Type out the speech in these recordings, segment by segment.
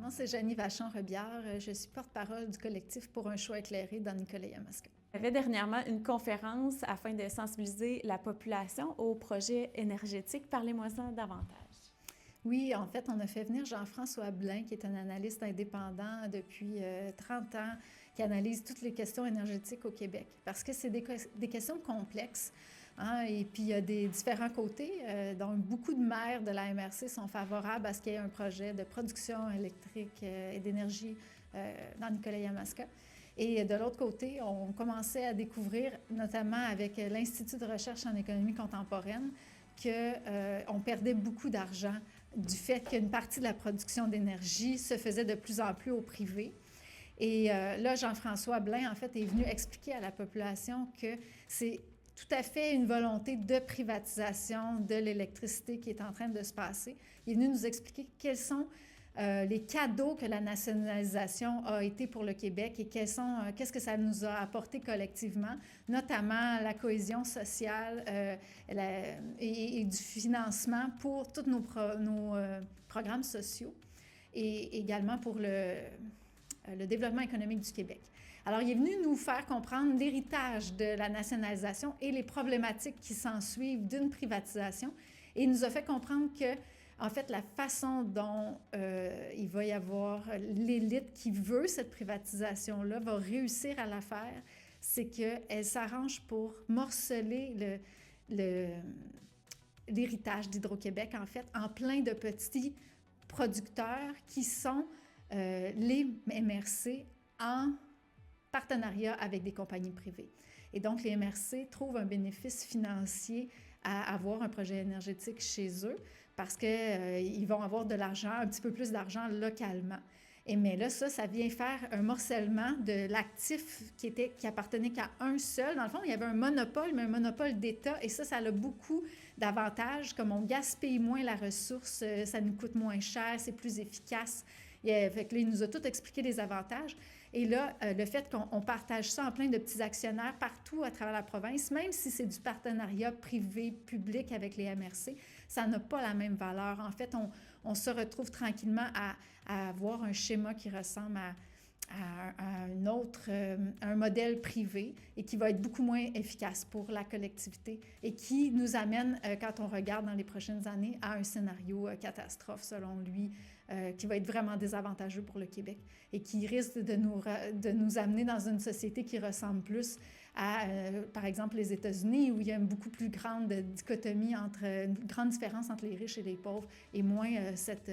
nom, c'est Janie Vachon-Robillard. Je suis porte-parole du collectif pour un choix éclairé dans Nicolet-Yamaska. Il y avait dernièrement une conférence afin de sensibiliser la population aux projets énergétiques. Parlez-moi-en davantage. Oui, en fait, on a fait venir Jean-François Blain, qui est un analyste indépendant depuis 30 ans, qui analyse toutes les questions énergétiques au Québec, parce que c'est des questions complexes. Hein, et puis, il y a des différents côtés. Donc, beaucoup de maires de la MRC sont favorables à ce qu'il y ait un projet de production électrique et d'énergie dans Nicolet-Yamaska. Et de l'autre côté, on commençait à découvrir, notamment avec l'Institut de recherche en économie contemporaine, qu'on perdait beaucoup d'argent du fait qu'une partie de la production d'énergie se faisait de plus en plus au privé. Et là, Jean-François Blain, en fait, est venu expliquer à la population que c'est tout à fait une volonté de privatisation de l'électricité qui est en train de se passer. Il est venu nous expliquer quels sont les cadeaux que la nationalisation a été pour le Québec et qu'est-ce que ça nous a apporté collectivement, notamment la cohésion sociale et du financement pour tous nos programmes sociaux et également pour le développement économique du Québec. Alors, il est venu nous faire comprendre l'héritage de la nationalisation et les problématiques qui s'ensuivent d'une privatisation et il nous a fait comprendre que en fait, la façon dont il va y avoir l'élite qui veut cette privatisation-là va réussir à la faire, c'est qu'elle s'arrange pour morceler l'héritage d'Hydro-Québec, en fait, en plein de petits producteurs qui sont les MRC en partenariat avec des compagnies privées. Et donc, les MRC trouvent un bénéfice financier à avoir un projet énergétique chez eux parce qu'ils vont avoir de l'argent, un petit peu plus d'argent localement. Mais là, ça vient faire un morcellement de l'actif qui appartenait qu'à un seul. Dans le fond, il y avait un monopole, mais un monopole d'État. Et ça a beaucoup d'avantages, comme on gaspille moins la ressource, ça nous coûte moins cher, c'est plus efficace. Fait que là, il nous a tout expliqué les avantages. Et là, le fait qu'on partage ça en plein de petits actionnaires partout à travers la province, même si c'est du partenariat privé-public avec les MRC, ça n'a pas la même valeur. En fait, on se retrouve tranquillement à avoir un schéma qui ressemble à un modèle privé et qui va être beaucoup moins efficace pour la collectivité et qui nous amène, quand on regarde dans les prochaines années, à un scénario catastrophe, selon lui, qui va être vraiment désavantageux pour le Québec et qui risque de nous amener dans une société qui ressemble plus à, par exemple, les États-Unis, où il y a une beaucoup plus grande dichotomie une grande différence entre les riches et les pauvres et moins cette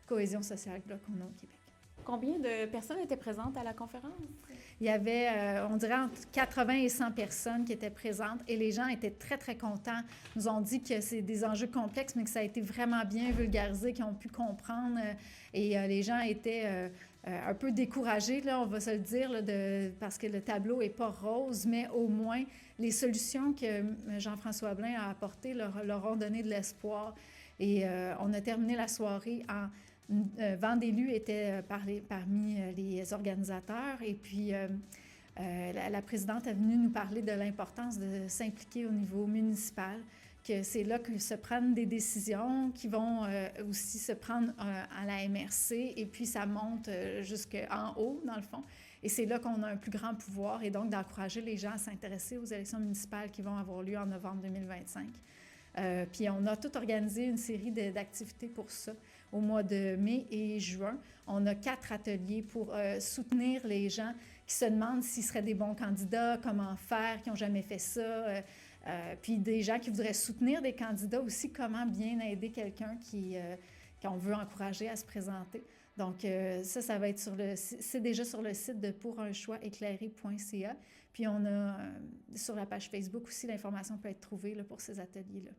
cohésion sociale qu'on a au Québec. Combien de personnes étaient présentes à la conférence? Il y avait, on dirait, entre 80 et 100 personnes qui étaient présentes et les gens étaient très, très contents. Ils nous ont dit que c'est des enjeux complexes, mais que ça a été vraiment bien vulgarisé, qu'ils ont pu comprendre. Et les gens étaient un peu découragés, là, on va se le dire, là, parce que le tableau n'est pas rose, mais au moins, les solutions que Jean-François Blain a apportées leur ont donné de l'espoir. Et on a terminé la soirée en... Vendélu était parmi les organisateurs et puis la présidente est venue nous parler de l'importance de s'impliquer au niveau municipal, que c'est là que se prennent des décisions qui vont aussi se prendre à la MRC et puis ça monte jusqu'en haut, dans le fond. Et c'est là qu'on a un plus grand pouvoir et donc d'encourager les gens à s'intéresser aux élections municipales qui vont avoir lieu en novembre 2025. Puis on a tout organisé une série d'activités pour ça au mois de mai et juin. On a 4 ateliers pour soutenir les gens qui se demandent s'ils seraient des bons candidats, comment faire, qui n'ont jamais fait ça. Puis des gens qui voudraient soutenir des candidats aussi, comment bien aider quelqu'un qu'on veut encourager à se présenter. Donc, ça va être c'est déjà sur le site de pourunchoixéclairé.ca. Puis on a sur la page Facebook aussi, l'information peut être trouvée là, pour ces ateliers-là.